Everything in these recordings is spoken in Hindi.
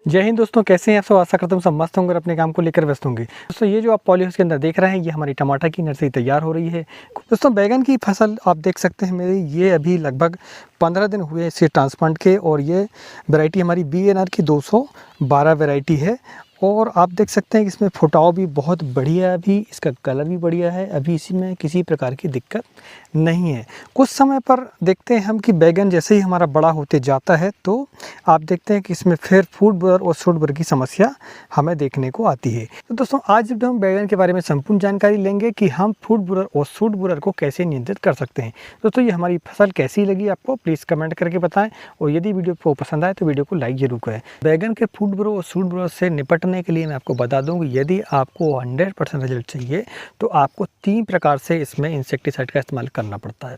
जय हिंद दोस्तों, कैसे हैं आप सब। आशा करता हूँ सब मस्त होंगे और अपने काम को लेकर व्यस्त होंगे। दोस्तों ये जो आप पॉलीहाउस के अंदर देख रहे हैं, ये हमारी टमाटर की नर्सरी तैयार हो रही है। दोस्तों बैगन की फसल आप देख सकते हैं मेरी, ये अभी लगभग 15 दिन हुए इसे ट्रांसप्लांट के, और ये वैरायटी हमारी BNR की 212 वैरायटी है। और आप देख सकते हैं कि इसमें फुटाव भी बहुत बढ़िया है, अभी इसका कलर भी बढ़िया है, अभी इसी में किसी प्रकार की दिक्कत नहीं है। कुछ समय पर देखते हैं हम कि बैगन जैसे ही हमारा बड़ा होते जाता है तो आप देखते हैं कि इसमें फिर फूट बोरर और सूट बोरर की समस्या हमें देखने को आती है। तो दोस्तों आज जब हम बैगन के बारे में संपूर्ण जानकारी लेंगे कि हम फूट बोरर और सूट बोरर को कैसे नियंत्रित कर सकते हैं। दोस्तों ये हमारी फसल कैसी लगी आपको प्लीज़ कमेंट करके बताएं, और यदि वीडियो को पसंद आए तो वीडियो को लाइक जरूर करें। बैगन के फूट बोरर और सूट बोरर से निपटने के लिए मैं आपको बता दूं कि यदि आपको 100% रिजल्ट चाहिए तो आपको 3 प्रकार से इसमें इंसेक्टिसाइड का इस्तेमाल करना पड़ता है।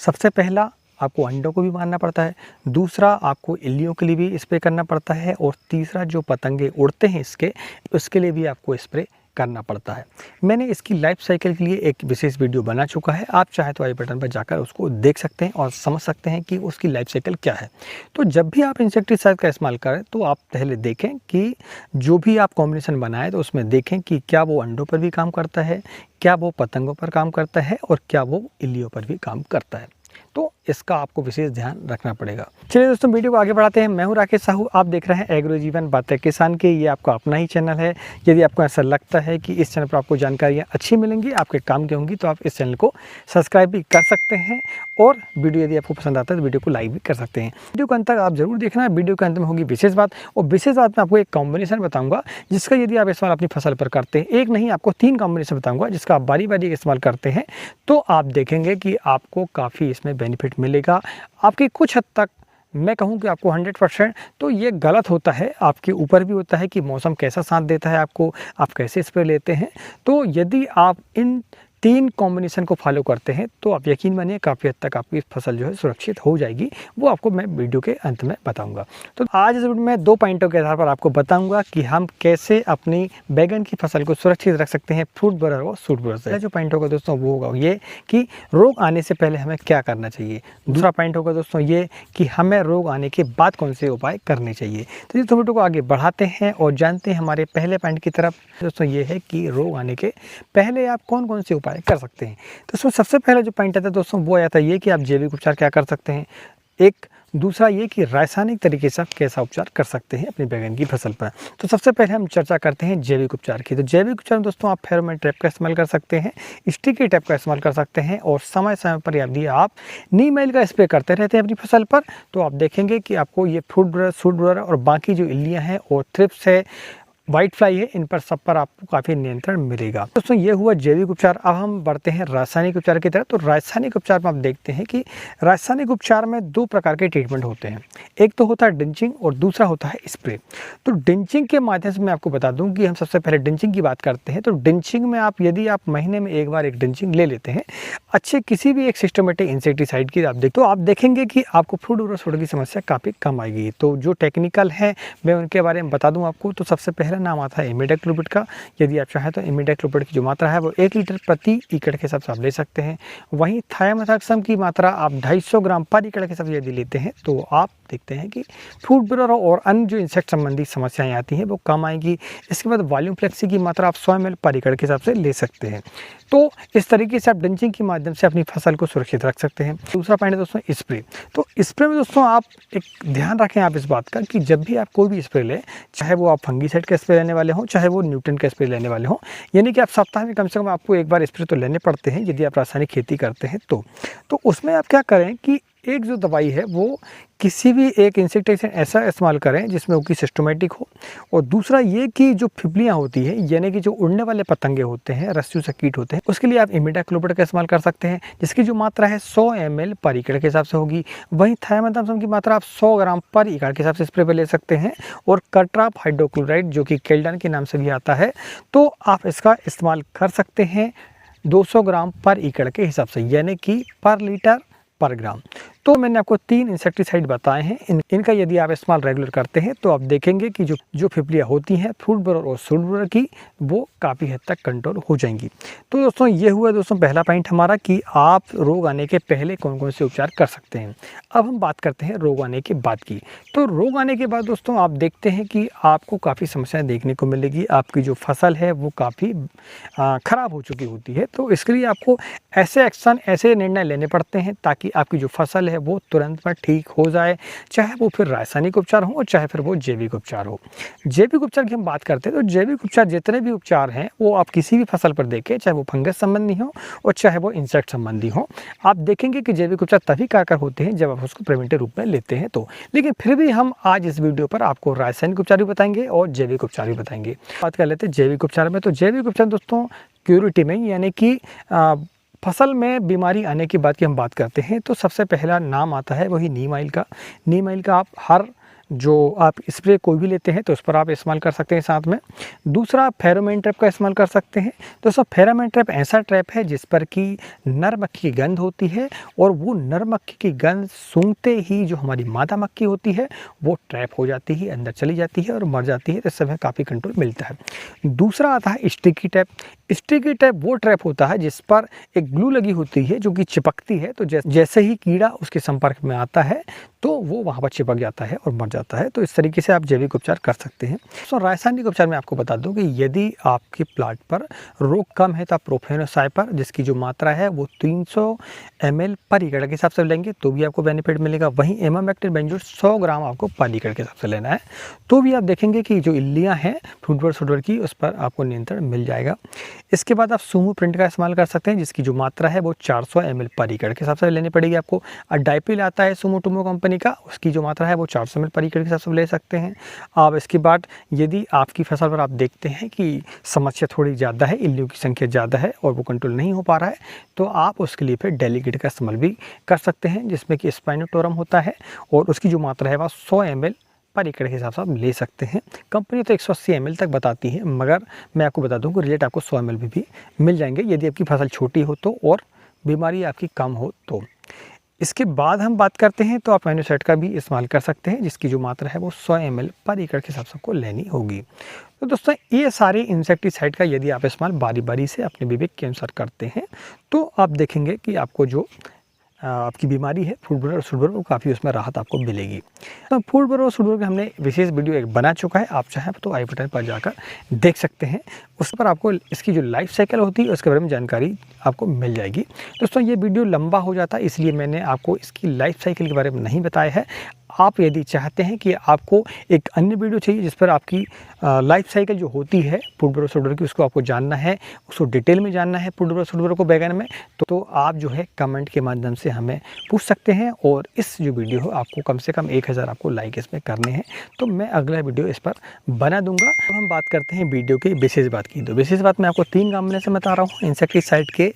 सबसे पहला, आपको अंडों को भी मारना पड़ता है। दूसरा, आपको इल्लियों के लिए भी स्प्रे करना पड़ता है। और तीसरा, जो पतंगे उड़ते हैं उसके लिए भी आपको स्प्रे करना पड़ता है। मैंने इसकी लाइफ साइकिल के लिए एक विशेष वीडियो बना चुका है, आप चाहे तो आई बटन पर जाकर उसको देख सकते हैं और समझ सकते हैं कि उसकी लाइफ साइकिल क्या है। तो जब भी आप इंसेक्टिसाइड का इस्तेमाल करें तो आप पहले देखें कि जो भी आप कॉम्बिनेशन बनाएं तो उसमें देखें कि क्या वो अंडों पर भी काम करता है, क्या वो पतंगों पर काम करता है, और क्या वो इल्लियों पर भी काम करता है। तो इसका आपको विशेष ध्यान रखना पड़ेगा। चलिए दोस्तों वीडियो को आगे बढ़ाते हैं। मैं हूं राकेश साहू, आप देख रहे हैं एग्रो जीवन बातें किसान के। ये आपका अपना ही चैनल है। यदि आपको ऐसा लगता है कि इस चैनल पर आपको जानकारियां अच्छी मिलेंगी, आपके काम की होंगी, तो आप इस चैनल को सब्सक्राइब भी कर सकते हैं। और वीडियो यदि आपको पसंद आता है तो वीडियो को लाइक भी कर सकते हैं। वीडियो के अंत तक आप जरूर देखना, वीडियो के अंत में होगी विशेष बात। और विशेष बात में आपको एक कॉम्बिनेशन बताऊंगा जिसका यदि आप इस्तेमाल अपनी फसल पर करते हैं, एक नहीं आपको 3 कॉम्बिनेशन बताऊंगा जिसका आप बारी बारी इस्तेमाल करते हैं, तो आप देखेंगे कि आपको काफ़ी इसमें बेनिफिट मिलेगा। आपकी कुछ हद तक मैं कहूँ कि आपको 100%, तो ये गलत होता है, आपके ऊपर भी होता है कि मौसम कैसा साथ देता है आपको, आप कैसे स्प्रे लेते हैं। तो यदि आप इन 3 कॉम्बिनेशन को फॉलो करते हैं तो आप यकीन मानिए काफ़ी हद तक आपकी फसल जो है सुरक्षित हो जाएगी। वो आपको मैं वीडियो के अंत में बताऊंगा। तो आज इस वीडियो में 2 पॉइंटों के आधार पर आपको बताऊंगा कि हम कैसे अपनी बैगन की फसल को सुरक्षित रख सकते हैं फूट बोरर और सूट बोरर से। जो पॉइंट होगा दोस्तों वो होगा ये कि रोग आने से पहले हमें क्या करना चाहिए। दूसरा पॉइंट होगा दोस्तों ये कि हमें रोग आने के बाद कौन से उपाय करने चाहिए। तो इस वीडियो को आगे बढ़ाते हैं और जानते हैं हमारे पहले पॉइंट की तरफ। दोस्तों ये है कि रोग आने के पहले आप कौन कौन से उपाय कर सकते हैं। तो उसमें सबसे पहला जो पॉइंट आता है दोस्तों वो आता है ये कि आप जैविक उपचार क्या कर सकते हैं। एक दूसरा ये कि रासायनिक तरीके से आप कैसा उपचार कर सकते हैं अपनी बैगन की फसल पर। तो सबसे पहले हम चर्चा करते हैं जैविक उपचार की। तो जैविक उपचार में दोस्तों आप फेरोमोन ट्रैप का इस्तेमाल कर सकते हैं, स्टिकी ट्रैप का इस्तेमाल कर सकते हैं, और समय समय पर यदि आप नीम ऑयल का स्प्रे करते रहते हैं अपनी फसल पर तो आप देखेंगे कि आपको ये फूट बोरर, सूट बोरर और बाकी जो इल्लियाँ हैं और थ्रिप्स है, वाइट फ्लाई है, इन पर सब पर आपको काफ़ी नियंत्रण मिलेगा। दोस्तों ये हुआ जैविक उपचार। अब हम बढ़ते हैं रासायनिक उपचार की तरफ। तो रासायनिक उपचार में आप देखते हैं कि रासायनिक उपचार में 2 प्रकार के ट्रीटमेंट होते हैं। एक तो होता है ड्रिंचिंग और दूसरा होता है स्प्रे। तो ड्रिंचिंग के माध्यम से मैं आपको बता दूं कि हम सबसे पहले ड्रिंचिंग की बात करते हैं। तो ड्रिंचिंग में यदि आप महीने में एक बार एक ड्रिंचिंग ले लेते हैं अच्छे किसी भी एक सिस्टमेटिक इंसेक्टिसाइड की, आप देखेंगे कि आपको फूट बोरर सूट की समस्या काफ़ी कम आएगी। तो जो टेक्निकल है मैं उनके बारे में बता दूँ आपको। तो सबसे पहले नाम आता है इमिडाक्लोप्रिड का। यदि आप चाहें तो इमिडाक्लोप्रिड की जो मात्रा है वो 1 लीटर प्रति एकड़ के हिसाब से आप ले सकते हैं। वहीं थायोमेथाक्सम की मात्रा आप 250 ग्राम पर एकड़ के हिसाब से यदि लेते हैं तो आप देखते हैं कि फूट बोरर और अन्य जो इंसेक्ट संबंधी समस्याएं आती हैं वो कम आएंगी। इसके बाद वॉल्यूम फ्लेक्सी की मात्रा आप 100 ml पर एकड़ के हिसाब से ले सकते हैं। तो इस तरीके से आप ड्रिंचिंग के माध्यम से अपनी फसल को सुरक्षित रख सकते हैं। दूसरा पॉइंट है दोस्तों स्प्रे। तो स्प्रे में दोस्तों आप एक ध्यान रखें आप इस बात का कि जब भी आप कोई भी स्प्रे लें, चाहे वो आप फंगीसाइड का स्प्रे लेने वाले हों, चाहे वो न्यूट्रिएंट का स्प्रे लेने वाले हों, यानी कि आप सप्ताह में कम से कम आपको एक बार स्प्रे तो लेने पड़ते हैं यदि आप रासायनिक खेती करते हैं। तो उसमें आप क्या करें कि एक जो दवाई है वो किसी भी एक इंसेक्टिसाइड ऐसा इस्तेमाल करें जिसमें वो की सिस्टमेटिक हो। और दूसरा ये कि जो फिपलियाँ होती हैं यानी कि जो उड़ने वाले पतंगे होते हैं, रस्सियों से कीट होते हैं, उसके लिए आप इमिडाक्लोप्रिड का इस्तेमाल कर सकते हैं जिसकी जो मात्रा है 100 ml पर एकड़ के हिसाब से होगी। वहीं थायोमेथाक्सम की मात्रा आप 100 ग्राम पर एकड़ के हिसाब से स्प्रे पर ले सकते हैं। और कट्राप हाइड्रोक्लोराइड जो कि केल्डान के नाम से भी आता है, तो आप इसका इस्तेमाल कर सकते हैं 200 ग्राम पर एकड़ के हिसाब से, यानी कि पर लीटर पर ग्राम। तो मैंने आपको 3 इंसेक्टिसाइड बताए हैं। इनका यदि आप इस्तेमाल रेगुलर करते हैं तो आप देखेंगे कि जो फिपलियाँ होती हैं फूट बोरर और सूट बोरर की वो काफ़ी हद तक कंट्रोल हो जाएंगी। तो दोस्तों ये हुआ दोस्तों पहला पॉइंट हमारा कि आप रोग आने के पहले कौन कौन से उपचार कर सकते हैं। अब हम बात करते हैं रोग आने के बाद की। तो रोग आने के बाद दोस्तों आप देखते हैं कि आपको काफ़ी समस्याएं देखने को मिलेगी। आपकी जो फसल है वो काफ़ी ख़राब हो चुकी होती है। तो इसके लिए आपको ऐसे एक्शन, ऐसे निर्णय लेने पड़ते हैं ताकि आपकी जो फसल है वो तुरंत में ठीक हो जाए, चाहे वो फिर रासायनिक उपचार हो, चाहे फिर वो जैविक उपचार हो। जैविक उपचार की हम बात करते हैं तो जैविक उपचार जितने भी उपचार हैं वो आप किसी भी फसल पर देखें, चाहे वो फंगस संबंधी हो और चाहे वो इंसेक्ट संबंधी हो, आप देखेंगे कि जैविक उपचार तभी कारगर होते हैं जब आप उसको प्रिवेंटिव रूप में लेते हैं तो। लेकिन फिर भी हम आज इस वीडियो पर आपको रासायनिक उपचार भी बताएंगे और जैविक उपचार भी बताएंगे। बात कर लेते हैं जैविक उपचार में। तो जैविक उपचार दोस्तों क्यूरिटी में, यानी कि फसल में बीमारी आने की बात की हम बात करते हैं तो सबसे पहला नाम आता है वही नीम ऑयल का। नीम ऑयल का आप हर जो आप स्प्रे कोई भी लेते हैं तो उस पर आप इस्तेमाल कर सकते हैं साथ में। दूसरा फेरोमोन ट्रैप का इस्तेमाल कर सकते हैं। दोस्तों फेरोमोन ट्रैप ऐसा ट्रैप है जिस पर कि नर मक्खी की गंध होती है और वो नर मक्खी की गंध सूंघते ही जो हमारी मादा मक्खी होती है वो ट्रैप हो जाती है, अंदर चली जाती है और मर जाती है। तो इस समय काफ़ी कंट्रोल मिलता है। दूसरा आता है स्टिकी ट्रैप। स्टिकी ट्रैप वो ट्रैप होता है जिस पर एक ग्लू लगी होती है जो कि चिपकती है। तो जैसे ही कीड़ा उसके संपर्क में आता है तो वो वहाँ पर चिपक जाता है और मर जाता है। तो इस तरीके से आप जैविक उपचार कर सकते हैं। तो रासायनिक उपचार में आपको बता दूं कि यदि आपके प्लांट पर रोग कम है तो आप प्रोफेनोसाइपर, जिसकी जो मात्रा है वो 300 ml पर एकड़ के हिसाब से लेंगे तो भी आपको बेनिफिट मिलेगा। वहीं इमामेक्टिन बेंजोएट 100 ग्राम आपको पर एकड़ के हिसाब से लेना है तो भी आप देखेंगे कि जो इल्लियाँ हैं फ्रूटवर की उस पर आपको नियंत्रण मिल जाएगा। इसके बाद आप सूमो प्रिंट का इस्तेमाल कर सकते हैं जिसकी जो मात्रा है वो 400 ml पर एकड़ के हिसाब से लेनी पड़ेगी आपको। और डाइपिल आता है सुमो टुमो कंपनी का, उसकी जो मात्रा है वो 400 ml पर एकड़ के हिसाब से ले सकते हैं आप। इसके बाद यदि आपकी फसल पर आप देखते हैं कि समस्या थोड़ी ज़्यादा है, इल्लियों की संख्या ज़्यादा है और वो कंट्रोल नहीं हो पा रहा है तो आप उसके लिए फिर डेलीगेट का इस्तेमाल भी कर सकते हैं जिसमें कि स्पाइनोटोरम होता है और उसकी जो मात्रा है वह 100 ml पर एकड़ के हिसाब से आप ले सकते हैं। कंपनी तो 180 ml तक बताती है, मगर मैं आपको बता दूं कि रिजल्ट आपको 100 ml भी मिल जाएंगे यदि आपकी फसल छोटी हो तो और बीमारी आपकी कम हो तो। इसके बाद हम बात करते हैं तो आप एमिनोसाइड का भी इस्तेमाल कर सकते हैं जिसकी जो मात्रा है वो 100 ml पर एकड़ के हिसाब से आपको लेनी होगी। तो दोस्तों ये सारे इंसेक्टिसाइड का यदि आप इस्तेमाल बारी बारी से अपने विवेक के अनुसार करते हैं तो आप देखेंगे कि आपको जो आपकी बीमारी है फूड बोरर और सूट बोरर, वो काफ़ी उसमें राहत आपको मिलेगी। तो फूड बोरर और सूट बोरर का हमने विशेष वीडियो एक बना चुका है, आप चाहें तो आई बटन पर जाकर देख सकते हैं। उस पर आपको इसकी जो लाइफ साइकिल होती है उसके बारे में जानकारी आपको मिल जाएगी। दोस्तों ये वीडियो लंबा हो जाता है इसलिए मैंने आपको इसकी लाइफ साइकिल के बारे में नहीं बताया है। आप यदि चाहते हैं कि आपको एक अन्य वीडियो चाहिए जिस पर आपकी लाइफ साइकिल जो होती है फूड बोरर सूट बोरर की उसको आपको जानना है, उसको डिटेल में जानना है फूड बोरर सूट बोरर को बैगन में, तो आप जो है कमेंट के माध्यम से हमें पूछ सकते हैं। और इस जो वीडियो हो आपको कम से कम 1000 आपको लाइक इसमें करने हैं तो मैं अगला वीडियो इस पर बना दूंगा। अब हम बात करते हैं वीडियो की विशेष बात की। तो विशेष बात मैं आपको 3 कॉम्बिनेशन बता रहा हूँ इंसेक्टिसाइड के।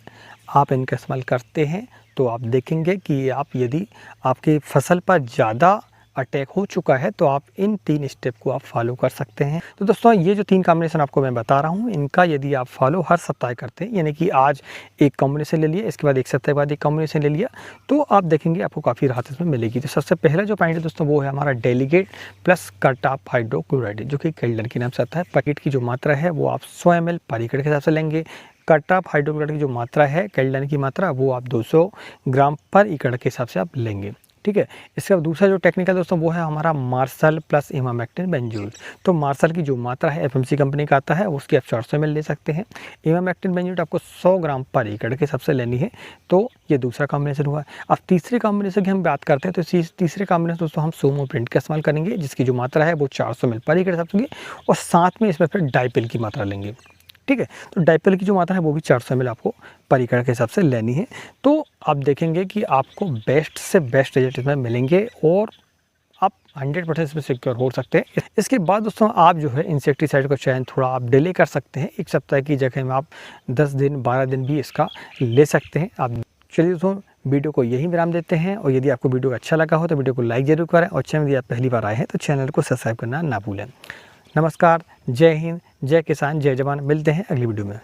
आप इनका इस्तेमाल करते हैं तो आप देखेंगे कि आप यदि आपकी फसल पर ज़्यादा अटैक हो चुका है तो आप इन 3 स्टेप को आप फॉलो कर सकते हैं। तो दोस्तों ये जो 3 कॉम्बिनेशन आपको मैं बता रहा हूँ इनका यदि आप फॉलो हर सप्ताह करते हैं, यानी कि आज एक कॉम्बिनेशन ले लिया, इसके बाद एक सप्ताह बाद एक कॉम्बिनेशन ले लिया, तो आप देखेंगे आपको काफ़ी राहत इसमें मिलेगी। तो सबसे पहला जो पॉइंट है दोस्तों वो है हमारा डेलीगेट प्लस कटाप हाइड्रोक्लोराइड जो कि केल्डन के नाम से आता है। पैकेट की जो मात्रा है वो आप 100 ml पर एकड़ के हिसाब से लेंगे। कटाप हाइड्रोक्लोराइड की जो मात्रा है केल्डन की मात्रा वो आप 200 ग्राम पर एकड़ के हिसाब से आप लेंगे, ठीक है। इसके बाद दूसरा जो टेक्निकल दोस्तों वो है हमारा मार्शल प्लस इमामेक्टिन बेंजोएट। तो मार्शल की जो मात्रा है एफएमसी कंपनी का आता है उसकी आप 400 ml ले सकते हैं। इमामेक्टिन बेंजोएट आपको 100 ग्राम पर एकड़ के हिसाब से लेनी है। तो ये दूसरा कॉम्बिनेशन हुआ। अब तीसरे कॉम्बिनेशन की हम बात करते हैं तो तीसरे कॉम्बिनेशन दोस्तों हम सोमो प्रिंट का इस्तेमाल करेंगे जिसकी जो मात्रा है वो 400 ml पर एकड़ के हिसाब से और साथ में इसमें फिर डाइपिल की मात्रा लेंगे, ठीक है। तो डाइपिल की जो मात्रा है वो भी 400 ml आपको पर एकड़ के हिसाब से लेनी है। तो आप देखेंगे कि आपको बेस्ट से बेस्ट रिजल्ट इसमें मिलेंगे और आप 100% इसमें सिक्योर हो सकते हैं। इसके बाद दोस्तों आप जो है इंसेक्टिसाइड का चयन थोड़ा आप डिले कर सकते हैं। 1 सप्ताह की जगह में आप 10 दिन 12 दिन भी इसका ले सकते हैं आप। चलिए दोस्तों वीडियो को यही विराम देते हैं और यदि आपको वीडियो अच्छा लगा हो तो वीडियो को लाइक जरूर करें और चैनल यदि आप पहली बार आए हैं तो चैनल को सब्सक्राइब करना ना भूलें। नमस्कार, जय हिंद, जय किसान, जय जवान। मिलते हैं अगली वीडियो में।